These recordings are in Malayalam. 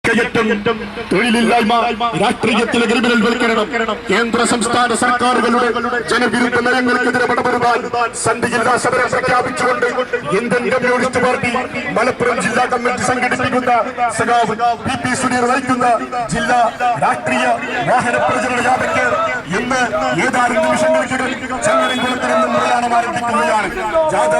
വിലക്കയറ്റം, തൊഴിലില്ലായ്മ, രാഷ്ട്രീയത്തിലെ ക്രിമിനൽവൽക്കരണം, കേന്ദ്ര സംസ്ഥാന സർക്കാരുകളുടെ ജനവിരുദ്ധ നയങ്ങൾക്കെതിരെ പടപെടുവാൻ സന്ധിയില്ലാ സമരം പ്രഖ്യാപിച്ചുകൊണ്ട് ഇന്ത്യൻ കമ്മ്യൂണിസ്റ്റ് പാർട്ടി മലപ്പുറം ജില്ലാ കമ്മിറ്റി സംഘടിപ്പിക്കുന്ന സഖാവ് പി സുനീർ നയിക്കുന്ന ജില്ലാ രാഷ്ട്രീയ വാഹന പ്രചരണ യാത്രയ്ക്ക് ഇന്ന് ഏതാനും നിമിഷങ്ങൾക്കിടയിൽ ചങ്ങരംകുളത്തിൽ നിന്നും പ്രയാണം ആരംഭിക്കുകയാണ്. ജാഥ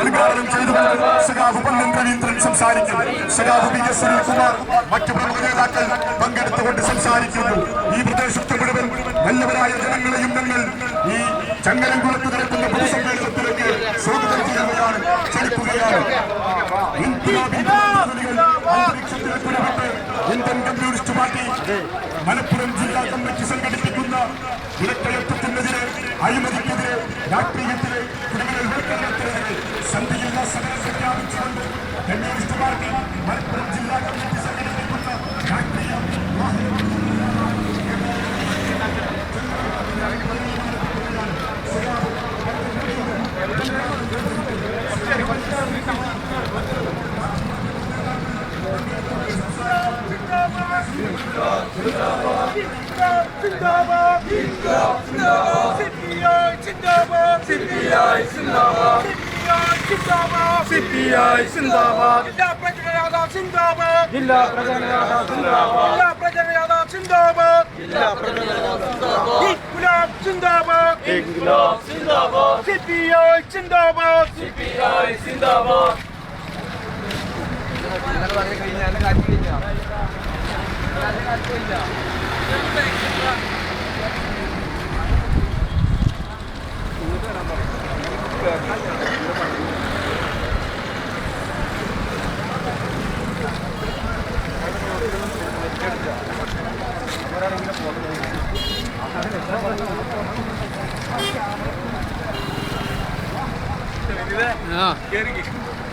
ഉദ്ഘാടനം ചെയ്തുകൊണ്ട് സഖാവ് പൊന്നൻ രവീന്ദ്രൻ സംസാരിക്കും. സഖാവ് പി എസ് സുനിൽകുമാർ മറ്റു പ്രമുഖ നേതാക്കൾ പങ്കെടുത്തുകൊണ്ട് സംസാരിക്കുന്നു. ഈ പ്രദേശത്ത് മുഴുവൻ നല്ലവരായ ജനങ്ങളെയും ഞങ്ങൾ ഈ ചങ്ങരംകുളത്ത് നടത്തുന്ന പൊതുസമ്മേളനത്തിലേക്ക് സ്വാഗതം ചെയ്യുകയാണ്, ക്ഷണിക്കുകയാണ്. ഇന്ത്യൻ കമ്മ്യൂണിസ്റ്റ് പാർട്ടി മലപ്പുറം ജില്ലാ കമ്മിറ്റി സംഘടിപ്പിക്കുന്ന വിലക്കയറ്റത്തിനെതിരെ, അഴിമതിക്കെതിരെ, രാഷ്ട്രീയത്തിലെ ക്രിമിനൽവൽക്കരണത്തിനെതിരെ സന്ധിയില്ലാ സമരം പ്രഖ്യാപിച്ചുകൊണ്ട് കമ്മ്യൂണിസ്റ്റ് പാർട്ടി മലപ്പുറം ജില്ലാ കമ്മിറ്റി സംഘടിപ്പിക്കുന്ന രാഷ്ട്രീയ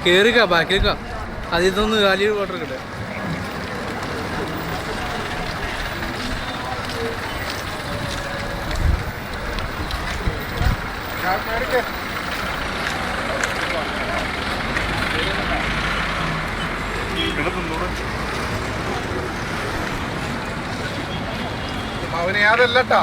കേറിക്ക ബാക്കിലേക്ക അതിതൊന്ന് കാലി ഓർഡർ കിട്ടെ. അവന് യാതല്ലട്ടാ.